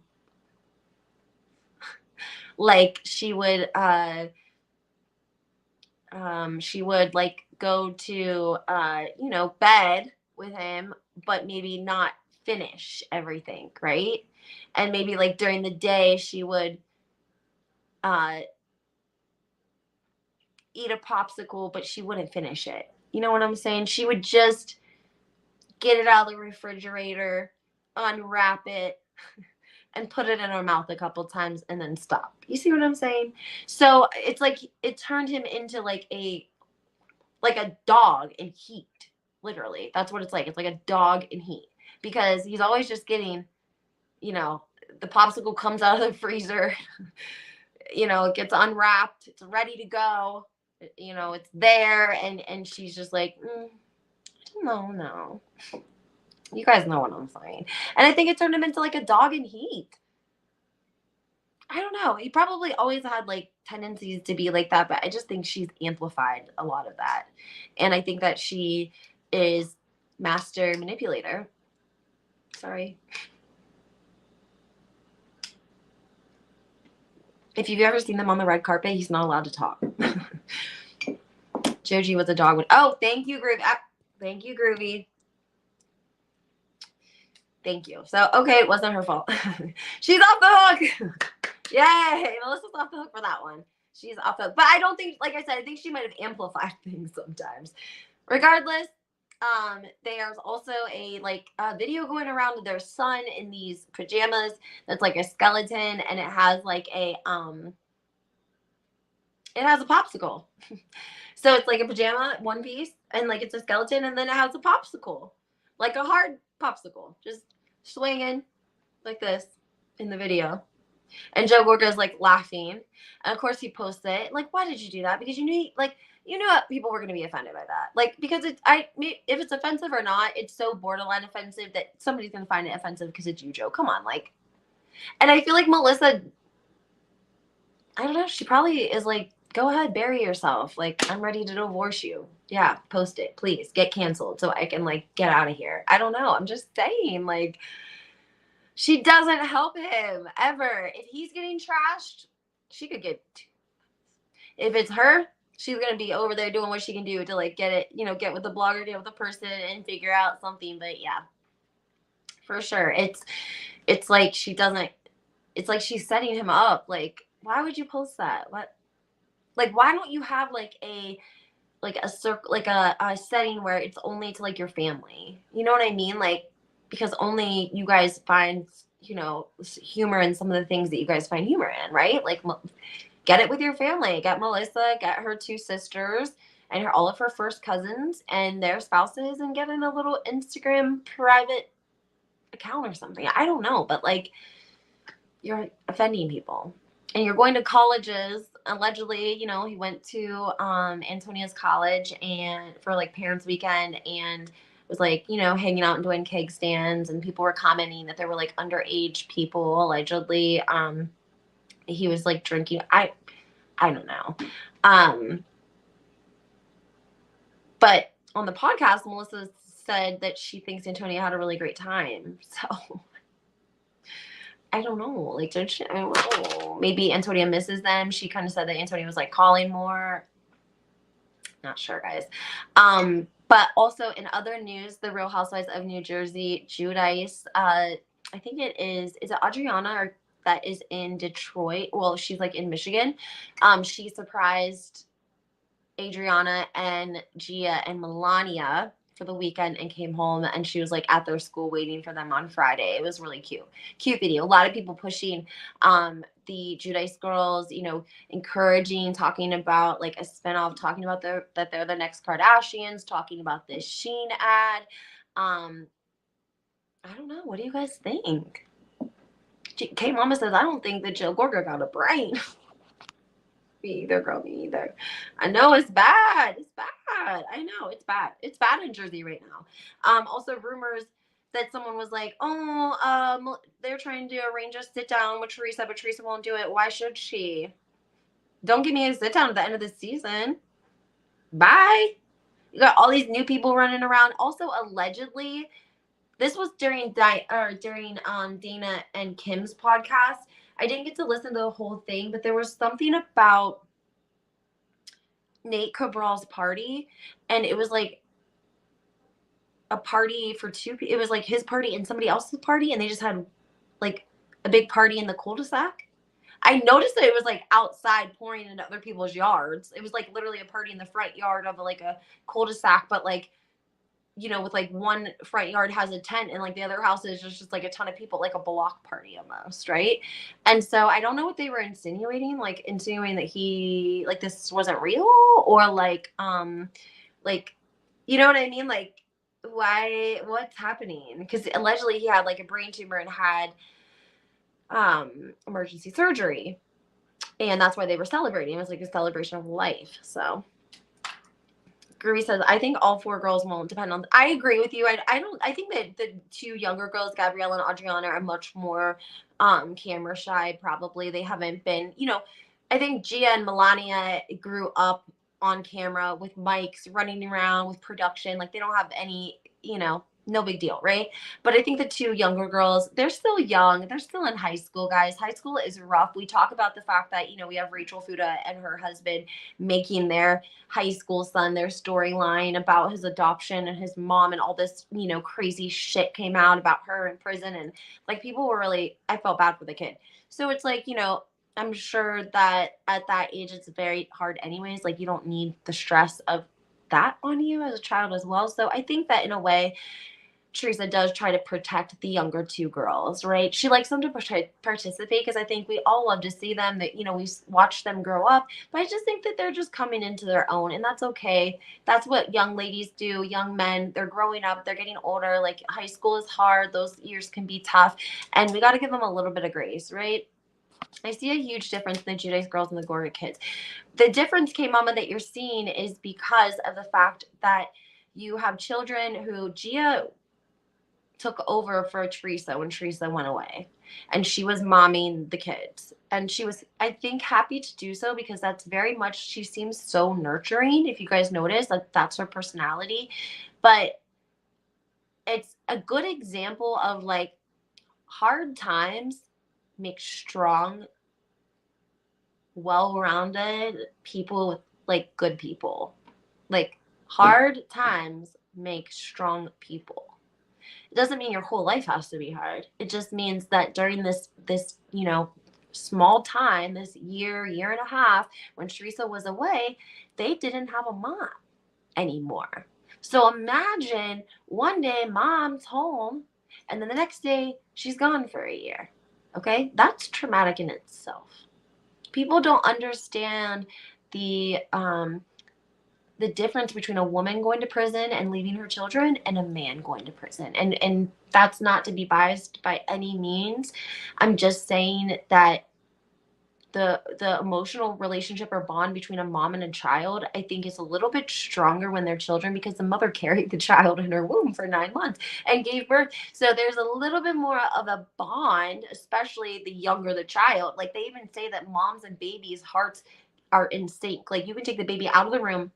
like she would like go to bed with him, but maybe not finish everything, right? And maybe like during the day she would eat a popsicle, but she wouldn't finish it. You know what I'm saying? She would just get it out of the refrigerator, unwrap it, and put it in her mouth a couple times and then stop. You see what I'm saying? So it's like it turned him into like a dog in heat. Literally. That's what it's like. It's like a dog in heat. Because he's always just getting, you know, the popsicle comes out of the freezer, you know, it gets unwrapped, it's ready to go, you know, it's there, and she's just like, no. You guys know what I'm saying. And I think it turned him into like a dog in heat. I don't know. He probably always had like tendencies to be like that, but I just think she's amplified a lot of that. And I think that she is master manipulator. Sorry. If you've ever seen them on the red carpet, he's not allowed to talk. Joji was a dog. Oh, thank you, Groovy. Thank you, Groovy. Thank you. So, okay, it wasn't her fault. She's off the hook. Yay. Melissa's off the hook for that one. She's off the hook. But I don't think, like I said, I think she might have amplified things sometimes. Regardless, there's also a video going around of their son in these pajamas that's like a skeleton, and it has like a popsicle. So it's like a pajama, one piece, and like it's a skeleton, and then it has a popsicle, like a hard popsicle, just swinging like this in the video. And Joe Gorga's like laughing, and of course he posts it. Like, why did you do that? Because you knew people were going to be offended by that. Like, because if it's offensive or not, it's so borderline offensive that somebody's going to find it offensive because it's you, Joe. Come on, like. And I feel like Melissa, I don't know, she probably is like, go ahead, bury yourself. Like, I'm ready to divorce you. Yeah, post it, please. Get canceled so I can like get out of here. I don't know. I'm just saying, like, she doesn't help him ever. If he's getting trashed, she could get. If it's her, she's going to be over there doing what she can do to like get it, get with the blogger, get with the person and figure out something. But yeah, for sure. It's like she doesn't, it's like she's setting him up. Like, why would you post that? What? Like, why don't you have like a circle, like a setting where it's only to like your family? You know what I mean? Like, because only you guys find, humor in some of the things that you guys find humor in, right? Like, get it with your family. Get Melissa, get her 2 sisters, and all of her first cousins and their spouses, and get in a little Instagram private account or something. I don't know, but like, you're offending people. And you're going to colleges. Allegedly, he went to Antonia's college and for like parents' weekend, and was like, hanging out and doing keg stands, and people were commenting that there were like underage people allegedly. He was like drinking. I don't know. But on the podcast, Melissa said that she thinks Antonia had a really great time. So I don't know. Like, I don't know. Maybe Antonia misses them. She kind of said that Antonia was like calling more. Not sure, guys. But also in other news, the Real Housewives of New Jersey, Giudice, I think is it Adriana, or that is in Detroit? Well, she's like in Michigan. She surprised Adriana and Gia and Melania for the weekend and came home, and she was like at their school waiting for them on Friday. It was really cute video. A lot of people pushing the Giudice girls, encouraging, talking about like a spinoff, talking about that they're the next Kardashians, talking about this Shein ad. I don't know. What do you guys think? K Mama says, I don't think that Jill Gorga got a brain. Me either, girl. Me either. I know it's bad. It's bad. I know it's bad. It's bad in Jersey right now. Also, rumors that someone was like, they're trying to arrange a sit down with Teresa, but Teresa won't do it. Why should she? Don't give me a sit down at the end of the season. Bye. You got all these new people running around. Also, allegedly, this was during Dana and Kim's podcast. I didn't get to listen to the whole thing, but there was something about Nate Cabral's party, and it was like a party for 2 people. It was like his party and somebody else's party, and they just had like a big party in the cul-de-sac. I noticed that it was like outside pouring into other people's yards. It was like literally a party in the front yard of like a cul-de-sac, but like, with like one front yard has a tent and like the other house is just like a ton of people, like a block party almost, right? And so I don't know what they were insinuating, like insinuating that he like this wasn't real, or like you know what I mean? Like what's happening? Because allegedly he had like a brain tumor and had emergency surgery. And that's why they were celebrating. It was like a celebration of life. So Groovy says, I think all 4 girls won't depend on. I agree with you. I think that the 2 younger girls, Gabriella and Adriana, are much more camera shy. Probably they haven't been. I think Gia and Melania grew up on camera with mics, running around with production. Like they don't have any. No big deal, right? But I think the 2 younger girls, they're still young. They're still in high school, guys. High school is rough. We talk about the fact that, we have Rachel Fuda and her husband making their high school son their storyline about his adoption and his mom, and all this, crazy shit came out about her in prison. And like people were really, I felt bad for the kid. So it's like, I'm sure that at that age, it's very hard anyways. Like you don't need the stress of that on you as a child as well. So I think that in a way, Teresa does try to protect the younger 2 girls, right? She likes them to participate because I think we all love to see them, that, we watch them grow up. But I just think that they're just coming into their own, and that's okay. That's what young ladies do, young men. They're growing up. They're getting older. Like high school is hard. Those years can be tough, and we got to give them a little bit of grace, right? I see a huge difference in the Judice girls and the Gorga kids. The difference, K-Mama, that you're seeing is because of the fact that you have children who Gia took over for Teresa when Teresa went away, and she was momming the kids, and she was, I think, happy to do so because that's very much, she seems so nurturing. If you guys notice, like that's her personality. But it's a good example of like hard times make strong, well-rounded people with like good people. Like hard times make strong people. It doesn't mean your whole life has to be hard. It just means that during this small time, this year and a half, when Teresa was away, they didn't have a mom anymore. So imagine one day mom's home and then the next day she's gone for a year. Okay? That's traumatic in itself. People don't understand the difference between a woman going to prison and leaving her children and a man going to prison. And that's not to be biased by any means. I'm just saying that the emotional relationship or bond between a mom and a child, I think, is a little bit stronger when they're children because the mother carried the child in her womb for 9 months and gave birth. So there's a little bit more of a bond, especially the younger the child. Like they even say that moms and babies' hearts are in sync. Like you can take the baby out of the room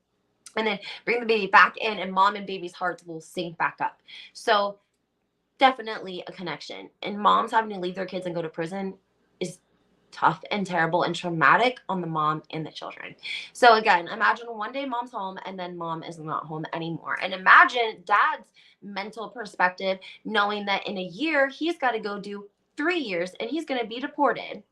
and then bring the baby back in, and mom and baby's hearts will sync back up. So definitely a connection. And moms having to leave their kids and go to prison is tough and terrible and traumatic on the mom and the children. So again, imagine one day mom's home and then mom is not home anymore. And imagine dad's mental perspective, knowing that in a year, he's got to go do 3 years and he's going to be deported.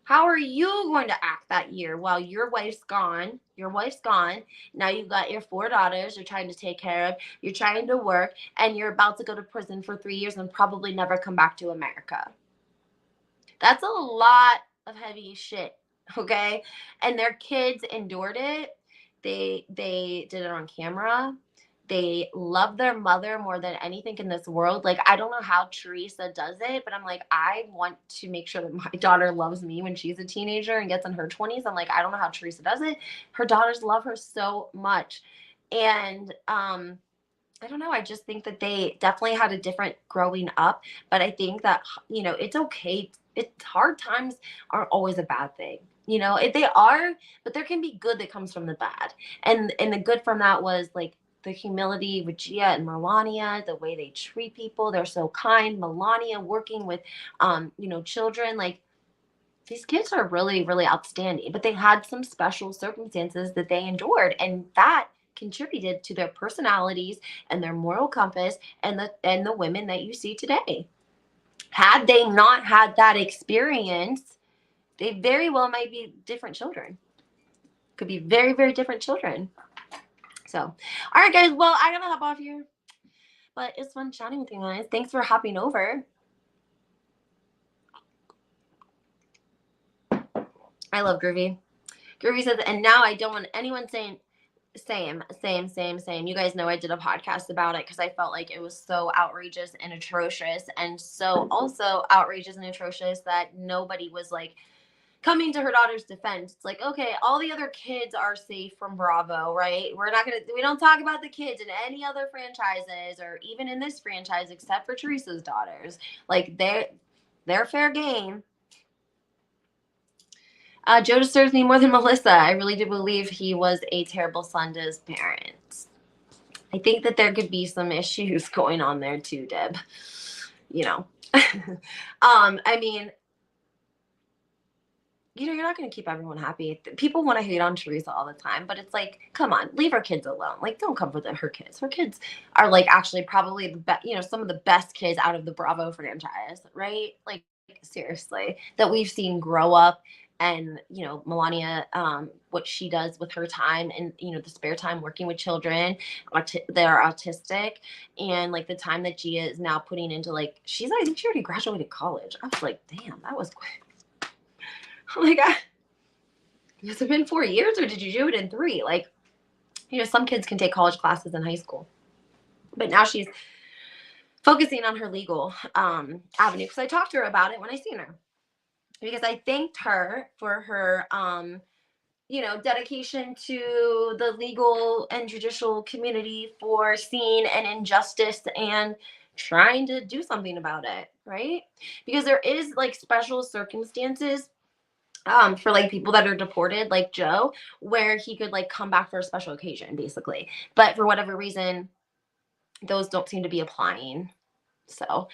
How are you going to act that year while your wife's gone? Your wife's gone. Now you've got your 4 daughters you're trying to take care of. You're trying to work, and you're about to go to prison for 3 years and probably never come back to America. That's a lot of heavy shit, okay? And their kids endured it. They did it on camera. They love their mother more than anything in this world. Like, I don't know how Teresa does it, but I'm like, I want to make sure that my daughter loves me when she's a teenager and gets in her 20s. I'm like, I don't know how Teresa does it. Her daughters love her so much. And I don't know. I just think that they definitely had a different growing up. But I think that, it's okay. It's hard times aren't always a bad thing. If they are, but there can be good that comes from the bad. And the good from that was like the humility with Gia and Melania, the way they treat people. They're so kind. Melania working with, children. Like, these kids are really, really outstanding. But they had some special circumstances that they endured. And that contributed to their personalities and their moral compass and the women that you see today. Had they not had that experience, They very well might be different children. Could be very, very different children. So, all right, guys. Well, I gotta hop off here. But it's fun chatting with you guys. Thanks for hopping over. I love Groovy. Groovy says, and now I don't want anyone saying same. You guys know I did a podcast about it because I felt like it was so outrageous and atrocious, and so also outrageous and atrocious that nobody was like coming to her daughter's defense. It's like, okay, all the other kids are safe from Bravo, right? We don't talk about the kids in any other franchises or even in this franchise except for Teresa's daughters. Like they're fair game. Joe disturbs me more than Melissa. I really do believe he was a terrible son to his parents. I think that there could be some issues going on there too, Deb. You know. I mean, you're not going to keep everyone happy. People want to hate on Teresa all the time, but it's like, come on, leave her kids alone. Like, don't come for her kids. Her kids are like actually probably the best, some of the best kids out of the Bravo franchise, right? Like, seriously, that we've seen grow up. And, Melania, what she does with her time and, the spare time working with children, they're autistic. And like the time that Gia is now putting into I think she already graduated college. I was like, damn, that was quick. Oh my God. Has it been 4 years or did you do it in 3? Like, some kids can take college classes in high school. But now she's focusing on her legal avenue. Because I talked to her about it when I seen her. Because I thanked her for her, dedication to the legal and judicial community for seeing an injustice and trying to do something about it, right? Because there is special circumstances for people that are deported, like Joe, where he could come back for a special occasion, basically. But for whatever reason, those don't seem to be applying. So,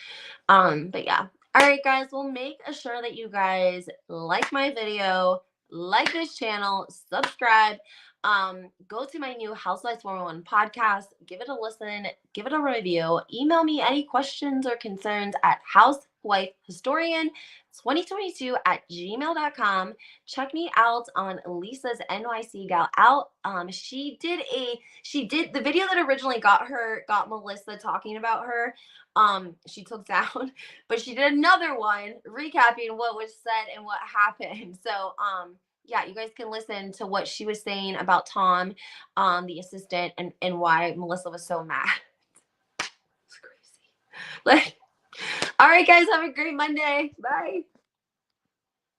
but yeah. All right, guys, well, make sure that you guys like my video, like this channel, subscribe, go to my new Housewives 411 podcast, give it a listen, give it a review, email me any questions or concerns at housewifehistorian2022@gmail.com. Check me out on Lisa's NYC Gal Out. She did the video that originally got Melissa talking about her. She took down, but she did another one recapping what was said and what happened. So, yeah, you guys can listen to what she was saying about Tom, the assistant, and why Melissa was so mad. It's crazy. All right, guys, have a great Monday. Bye.